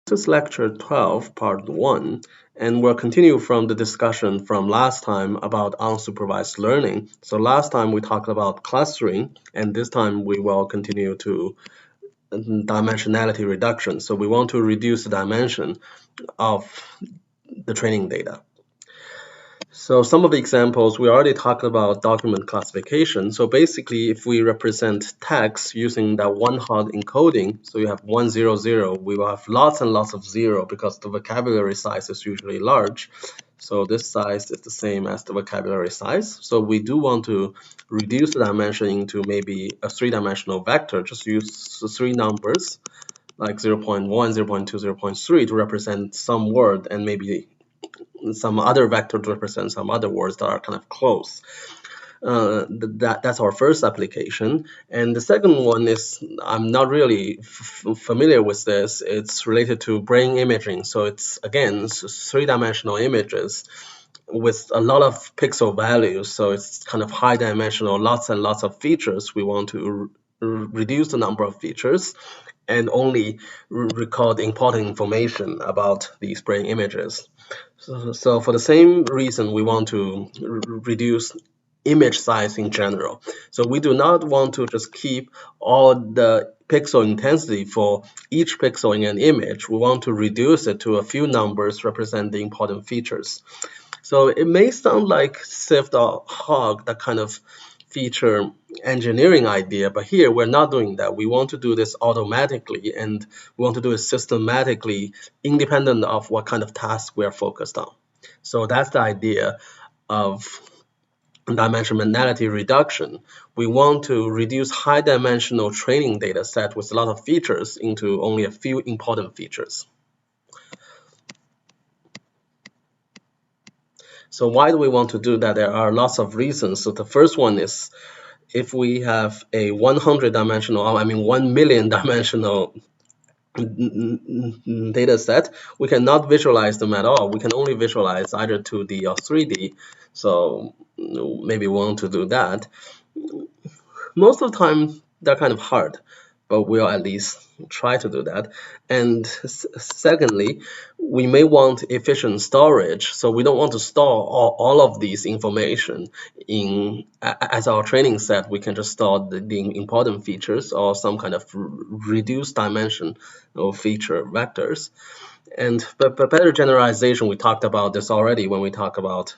This is lecture 12, part 1, and we'll continue from the discussion from last time about unsupervised learning. So last time we talked about clustering, and this time we will continue to dimensionality reduction. So we want to reduce the dimension of the training data. So some of the examples, we already talked about document classification. So basically, if we represent text using that one-hot encoding, so you have 100, we will have lots and lots of 0 because the vocabulary size is usually large. So this size is the same as the vocabulary size. So we do want to reduce the dimension into maybe a 3-dimensional vector. Just use 3 numbers like 0.1, 0.2, 0.3 to represent some word and maybe some other vector to represent some other words that are kind of close. That's our first application. And the second one is, I'm not really familiar with this. It's related to brain imaging. So it's, again, 3-dimensional images with a lot of pixel values. So it's kind of high dimensional, lots and lots of features. We want to reduce the number of features and only record important information about these brain images. So for the same reason, we want to reduce image size in general. So we do not want to just keep all the pixel intensity for each pixel in an image. We want to reduce it to a few numbers representing important features. So it may sound like sift or hog, that kind of feature engineering idea, but here we're not doing that. We want to do this automatically, and we want to do it systematically, independent of what kind of task we're focused on. So that's the idea of dimensionality reduction. We want to reduce high-dimensional training data set with a lot of features into only a few important features. So why do we want to do that? There are lots of reasons. So the first one is, if we have a 1 million dimensional data set, we cannot visualize them at all. We can only visualize either 2D or 3D. So maybe we want to do that. Most of the time, they're kind of hard, but we'll at least try to do that. And secondly, we may want efficient storage. So we don't want to store all of these information as our training set. We can just store the important features or some kind of reduced dimension of feature vectors. And but better generalization, we talked about this already when we talk about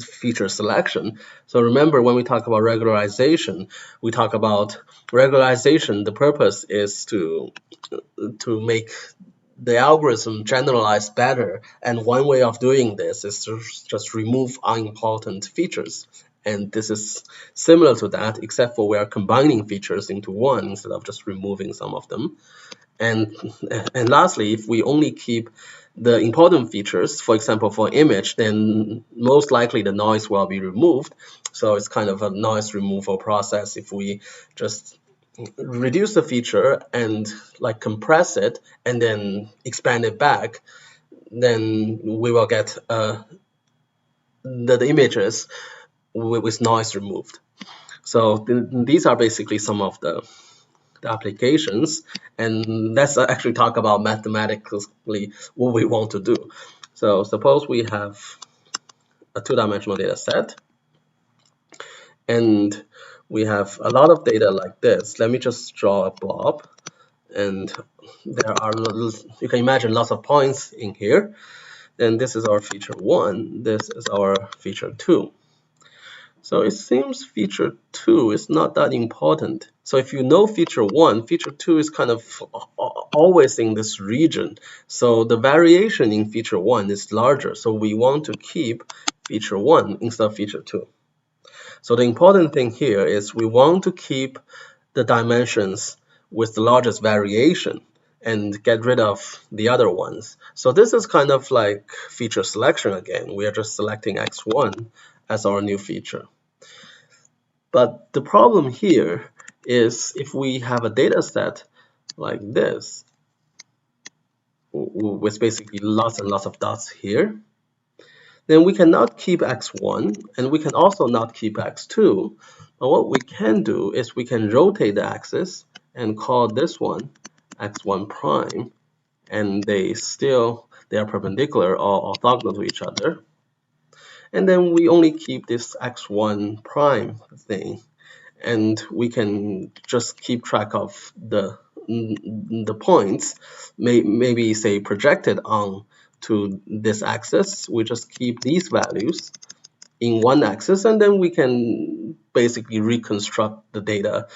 feature selection. So remember, when we talk about regularization, we talk about regularization. The purpose is to make the algorithm generalize better. And one way of doing this is to just remove unimportant features. And this is similar to that, except for we are combining features into one instead of just removing some of them. And lastly, if we only keep the important features, for example, for image, then most likely the noise will be removed. So it's kind of a noise removal process. If we just reduce the feature and like compress it and then expand it back, then we will get the images with noise removed. So these are basically some of the applications, and let's actually talk about mathematically what we want to do. So suppose we have a 2-dimensional data set, and we have a lot of data like this. Let me just draw a blob, and there are, you can imagine, lots of points in here. Then this is our feature 1, this is our feature 2. So it seems feature 2 is not that important. So if you know feature 1, feature 2 is kind of always in this region. So the variation in feature 1 is larger. So we want to keep feature 1 instead of feature 2. So the important thing here is we want to keep the dimensions with the largest variation and get rid of the other ones. So this is kind of like feature selection again. We are just selecting x1 as our new feature. But the problem here is if we have a data set like this, with basically lots and lots of dots here, then we cannot keep x1, and we can also not keep x2. But what we can do is we can rotate the axis and call this one x1 prime, and they are perpendicular or orthogonal to each other. And then we only keep this x1 prime thing, and we can just keep track of the points, maybe say projected on to this axis. We just keep these values in one axis, and then we can basically reconstruct the data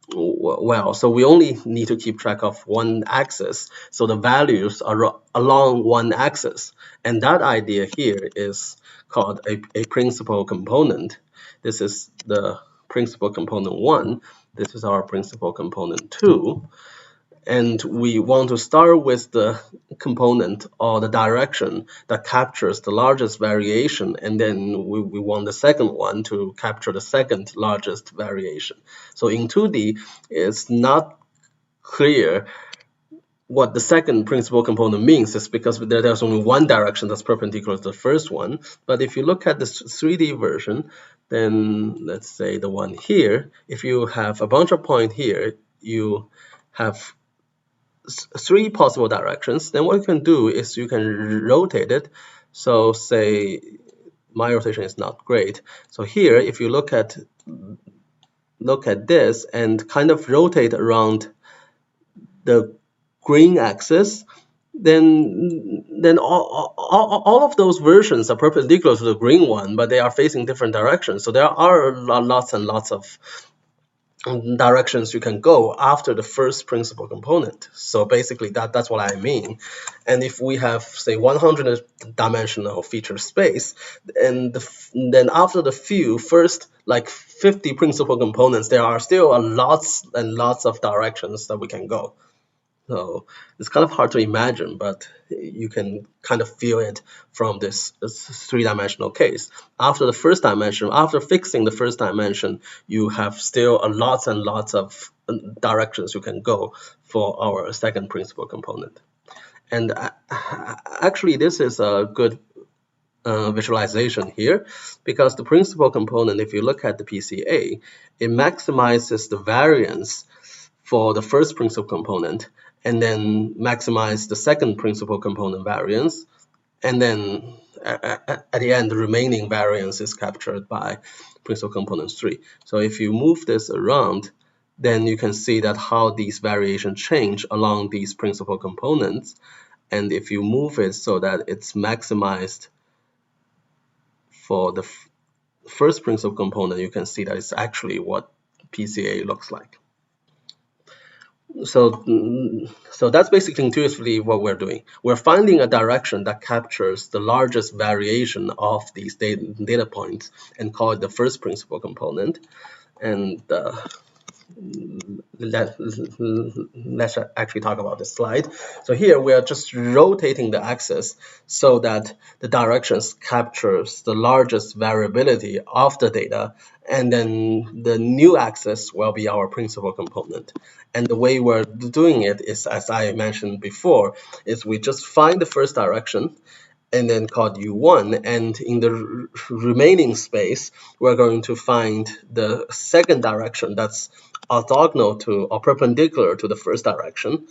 well. So we only need to keep track of one axis, so the values are along one axis, and that idea here is called a principal component. This is the principal component 1. This is our principal component 2. And we want to start with the component or the direction that captures the largest variation, and then we want the second one to capture the second largest variation. So in 2D, it's not clear what the second principal component means. Is because there's only one direction that's perpendicular to the first one. But if you look at the 3D version, then let's say the one here, if you have a bunch of points here, you have 3 possible directions. Then what you can do is you can rotate it. So say my rotation is not great. So here, if you look at this and kind of rotate around the green axis, then all of those versions are perpendicular to the green one, but they are facing different directions. So there are lots and lots of directions you can go after the first principal component. So basically that's what I mean. And if we have, say, 100-dimensional feature space, and then after the first like 50 principal components, there are still lots and lots of directions that we can go. So it's kind of hard to imagine, but you can kind of feel it from this 3-dimensional case. After the first dimension, after fixing the first dimension, you have still lots and lots of directions you can go for our second principal component. And actually, this is a good visualization here, because the principal component, if you look at the PCA, it maximizes the variance for the first principal component, and then maximize the second principal component variance, and then at the end, the remaining variance is captured by principal component 3. So if you move this around, then you can see that how these variations change along these principal components. And if you move it so that it's maximized for the first principal component, you can see that it's actually what PCA looks like. So that's basically intuitively what we're doing. We're finding a direction that captures the largest variation of these data points and call it the first principal component. And let's actually talk about this slide. So here we are just rotating the axis so that the directions captures the largest variability of the data, and then the new axis will be our principal component. And the way we're doing it is, as I mentioned before, is we just find the first direction and then called U1, and in the remaining space, we're going to find the second direction that's orthogonal to or perpendicular to the first direction.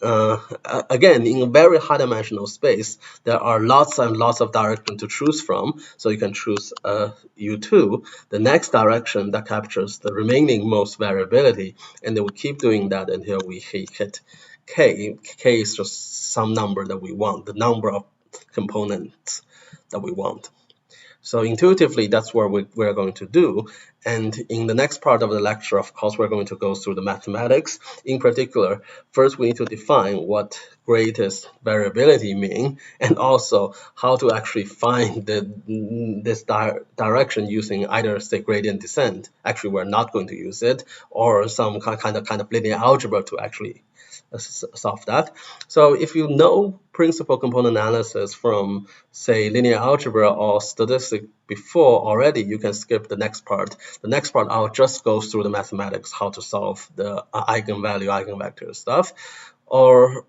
Again, in a very high-dimensional space, there are lots and lots of directions to choose from. So you can choose U2, the next direction that captures the remaining most variability, and then we keep doing that until we hit K. K is just some number that we want, the number of components that we want. So intuitively, that's what we're going to do. And in the next part of the lecture, of course, we're going to go through the mathematics. In particular, first we need to define what greatest variability mean, and also how to actually find this direction using either, say, gradient descent. Actually, we're not going to use it, or some kind of linear algebra to actually solve that. So if you know principal component analysis from, say, linear algebra or statistics before already, you can skip the next part. The next part, I'll just go through the mathematics, how to solve the eigenvalue, eigenvector stuff. Or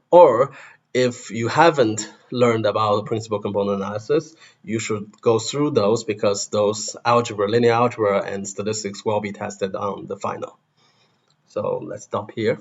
if you haven't learned about principal component analysis, you should go through those, because those algebra, linear algebra, and statistics will be tested on the final. So let's stop here.